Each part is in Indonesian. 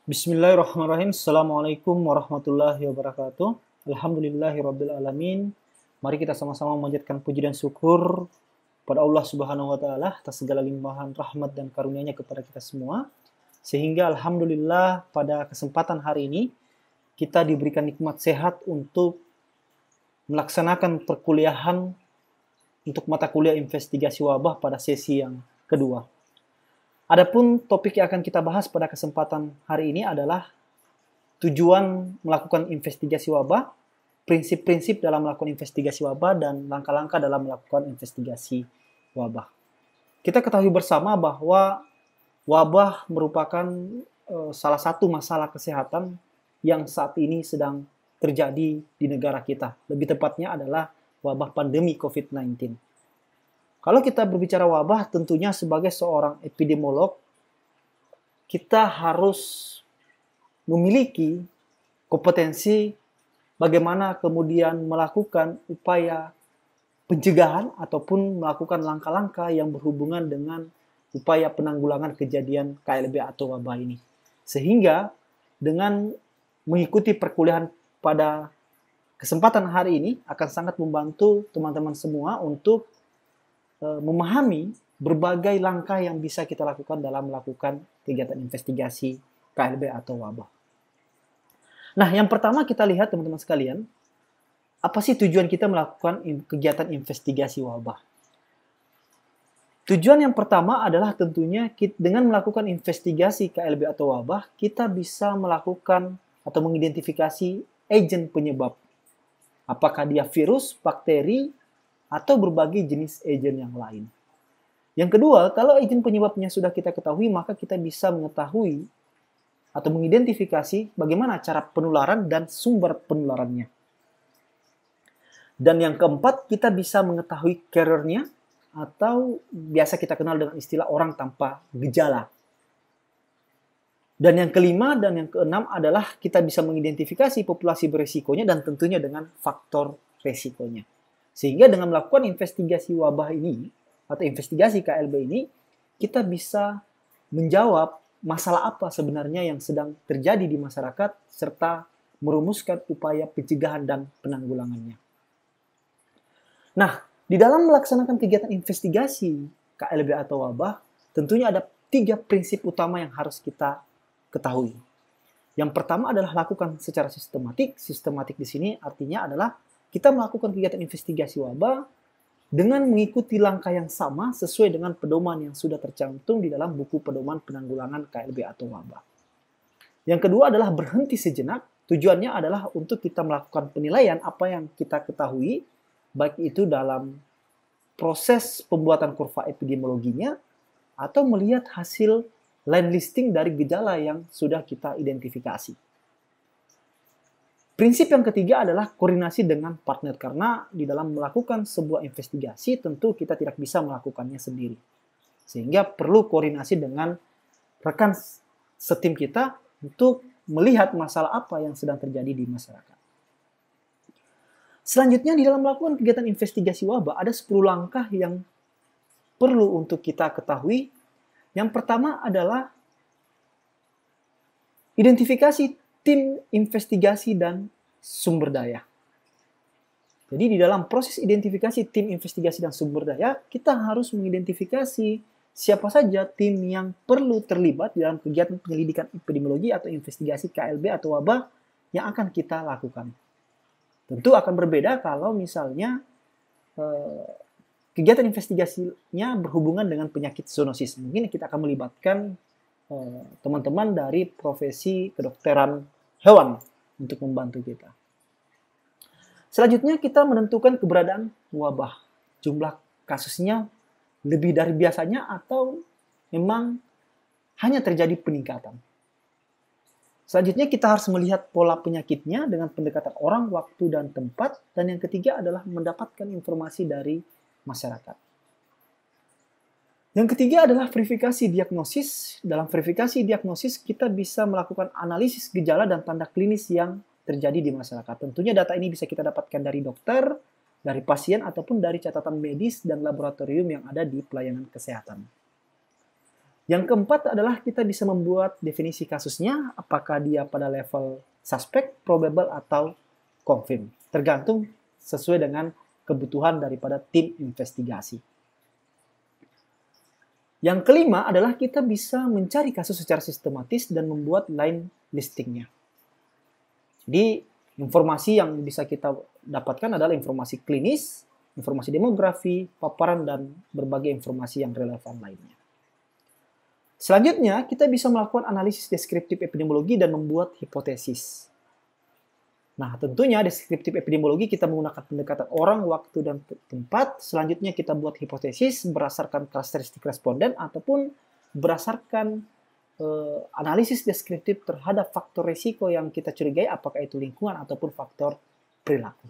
Bismillahirrahmanirrahim. Assalamualaikum warahmatullahi wabarakatuh. Alhamdulillahirrabbilalamin. Mari kita sama-sama memanjatkan puji dan syukur pada Allah Subhanahu wa Ta'ala atas segala limpahan rahmat dan karunia-Nya kepada kita semua. Sehingga alhamdulillah pada kesempatan hari ini kita diberikan nikmat sehat untuk melaksanakan perkuliahan untuk mata kuliah investigasi wabah pada sesi yang kedua. Adapun topik yang akan kita bahas pada kesempatan hari ini adalah tujuan melakukan investigasi wabah, prinsip-prinsip dalam melakukan investigasi wabah, dan langkah-langkah dalam melakukan investigasi wabah. Kita ketahui bersama bahwa wabah merupakan salah satu masalah kesehatan yang saat ini sedang terjadi di negara kita. Lebih tepatnya adalah wabah pandemi COVID-19. Kalau kita berbicara wabah, tentunya sebagai seorang epidemiolog, kita harus memiliki kompetensi bagaimana kemudian melakukan upaya pencegahan ataupun melakukan langkah-langkah yang berhubungan dengan upaya penanggulangan kejadian KLB atau wabah ini. Sehingga dengan mengikuti perkuliahan pada kesempatan hari ini akan sangat membantu teman-teman semua untuk memahami berbagai langkah yang bisa kita lakukan dalam melakukan kegiatan investigasi KLB atau wabah. Nah, yang pertama kita lihat teman-teman sekalian, apa sih tujuan kita melakukan kegiatan investigasi wabah? Tujuan yang pertama adalah tentunya dengan melakukan investigasi KLB atau wabah, kita bisa melakukan atau mengidentifikasi agen penyebab. Apakah dia virus, bakteri, atau berbagai jenis agen yang lain. Yang kedua, kalau agen penyebabnya sudah kita ketahui, maka kita bisa mengetahui atau mengidentifikasi bagaimana cara penularan dan sumber penularannya. Dan yang keempat, kita bisa mengetahui carrier-nya atau biasa kita kenal dengan istilah orang tanpa gejala. Dan yang kelima dan yang keenam adalah kita bisa mengidentifikasi populasi berisikonya dan tentunya dengan faktor resikonya. Sehingga dengan melakukan investigasi wabah ini, atau investigasi KLB ini, kita bisa menjawab masalah apa sebenarnya yang sedang terjadi di masyarakat, serta merumuskan upaya pencegahan dan penanggulangannya. Nah, di dalam melaksanakan kegiatan investigasi KLB atau wabah, tentunya ada 3 prinsip utama yang harus kita ketahui. Yang pertama adalah lakukan secara sistematik. Sistematik di sini artinya adalah kita melakukan kegiatan investigasi wabah dengan mengikuti langkah yang sama sesuai dengan pedoman yang sudah tercantum di dalam buku pedoman penanggulangan KLB atau wabah. Yang kedua adalah berhenti sejenak. Tujuannya adalah untuk kita melakukan penilaian apa yang kita ketahui, baik itu dalam proses pembuatan kurva epidemiologinya atau melihat hasil line listing dari gejala yang sudah kita identifikasi. Prinsip yang ketiga adalah koordinasi dengan partner, karena di dalam melakukan sebuah investigasi tentu kita tidak bisa melakukannya sendiri. Sehingga perlu koordinasi dengan rekan setim kita untuk melihat masalah apa yang sedang terjadi di masyarakat. Selanjutnya di dalam melakukan kegiatan investigasi wabah ada 10 langkah yang perlu untuk kita ketahui. Yang pertama adalah identifikasi tim investigasi dan sumber daya. Jadi di dalam proses identifikasi tim investigasi dan sumber daya, kita harus mengidentifikasi siapa saja tim yang perlu terlibat di dalam kegiatan penyelidikan epidemiologi atau investigasi KLB atau wabah yang akan kita lakukan. Tentu akan berbeda kalau misalnya kegiatan investigasinya berhubungan dengan penyakit zoonosis. Mungkin kita akan melibatkan teman-teman dari profesi kedokteran hewan untuk membantu kita. Selanjutnya kita menentukan keberadaan wabah. Jumlah kasusnya lebih dari biasanya atau memang hanya terjadi peningkatan. Selanjutnya kita harus melihat pola penyakitnya dengan pendekatan orang, waktu, dan tempat. Dan yang ketiga adalah mendapatkan informasi dari masyarakat. Yang ketiga adalah verifikasi diagnosis. Dalam verifikasi diagnosis, kita bisa melakukan analisis gejala dan tanda klinis yang terjadi di masyarakat. Tentunya data ini bisa kita dapatkan dari dokter, dari pasien, ataupun dari catatan medis dan laboratorium yang ada di pelayanan kesehatan. Yang keempat adalah kita bisa membuat definisi kasusnya, apakah dia pada level suspek, probable, atau confirm. Tergantung sesuai dengan kebutuhan daripada tim investigasi. Yang kelima adalah kita bisa mencari kasus secara sistematis dan membuat line listingnya. Jadi informasi yang bisa kita dapatkan adalah informasi klinis, informasi demografi, paparan, dan berbagai informasi yang relevan lainnya. Selanjutnya, kita bisa melakukan analisis deskriptif epidemiologi dan membuat hipotesis. Nah, tentunya deskriptif epidemiologi kita menggunakan pendekatan orang, waktu, dan tempat. Selanjutnya kita buat hipotesis berdasarkan karakteristik responden ataupun berdasarkan analisis deskriptif terhadap faktor risiko yang kita curigai, apakah itu lingkungan ataupun faktor perilaku.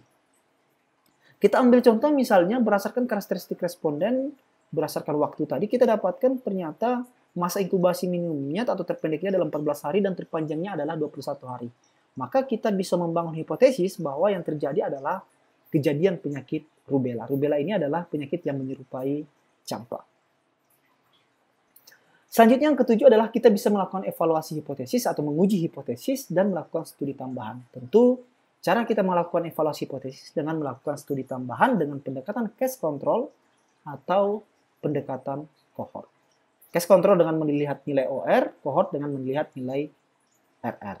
Kita ambil contoh misalnya berdasarkan karakteristik responden, berdasarkan waktu tadi, kita dapatkan ternyata masa inkubasi minimumnya atau terpendeknya dalam 14 hari dan terpanjangnya adalah 21 hari. Maka kita bisa membangun hipotesis bahwa yang terjadi adalah kejadian penyakit rubella. Rubella ini adalah penyakit yang menyerupai campak. Selanjutnya yang ketujuh adalah kita bisa melakukan evaluasi hipotesis atau menguji hipotesis dan melakukan studi tambahan. Tentu cara kita melakukan evaluasi hipotesis dengan melakukan studi tambahan dengan pendekatan case control atau pendekatan cohort. Case control dengan melihat nilai OR, cohort dengan melihat nilai RR.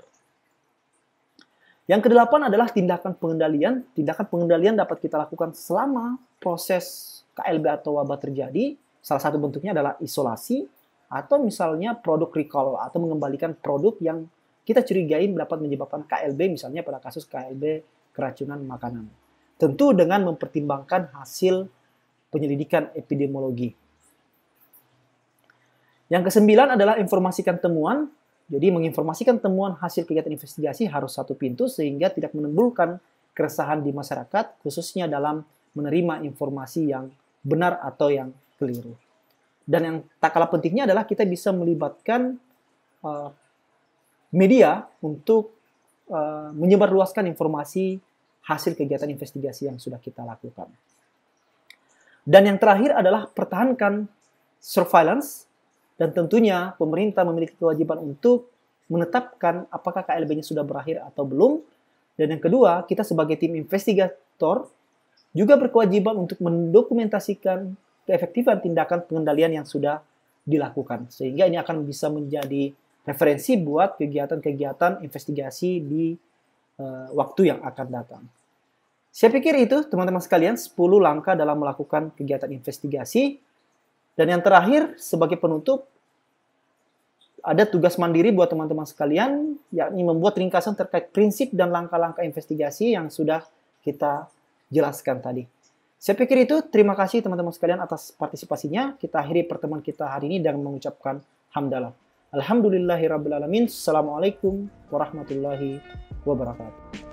Yang kedelapan adalah tindakan pengendalian. Tindakan pengendalian dapat kita lakukan selama proses KLB atau wabah terjadi. Salah satu bentuknya adalah isolasi atau misalnya produk recall atau mengembalikan produk yang kita curigai dapat menyebabkan KLB, misalnya pada kasus KLB keracunan makanan. Tentu dengan mempertimbangkan hasil penyelidikan epidemiologi. Yang kesembilan adalah informasikan temuan. Jadi menginformasikan temuan hasil kegiatan investigasi harus satu pintu sehingga tidak menimbulkan keresahan di masyarakat, khususnya dalam menerima informasi yang benar atau yang keliru. Dan yang tak kalah pentingnya adalah kita bisa melibatkan media untuk menyebarluaskan informasi hasil kegiatan investigasi yang sudah kita lakukan. Dan yang terakhir adalah pertahankan surveillance. Dan tentunya pemerintah memiliki kewajiban untuk menetapkan apakah KLB-nya sudah berakhir atau belum. Dan yang kedua, kita sebagai tim investigator juga berkewajiban untuk mendokumentasikan keefektifan tindakan pengendalian yang sudah dilakukan. Sehingga ini akan bisa menjadi referensi buat kegiatan-kegiatan investigasi di waktu yang akan datang. Saya pikir itu, teman-teman sekalian, 10 langkah dalam melakukan kegiatan investigasi. Dan yang terakhir, sebagai penutup, ada tugas mandiri buat teman-teman sekalian, yakni membuat ringkasan terkait prinsip dan langkah-langkah investigasi yang sudah kita jelaskan tadi. Saya pikir itu, terima kasih teman-teman sekalian atas partisipasinya. Kita akhiri pertemuan kita hari ini dengan mengucapkan hamdalah. Alhamdulillahirrabbilalamin. Assalamualaikum warahmatullahi wabarakatuh.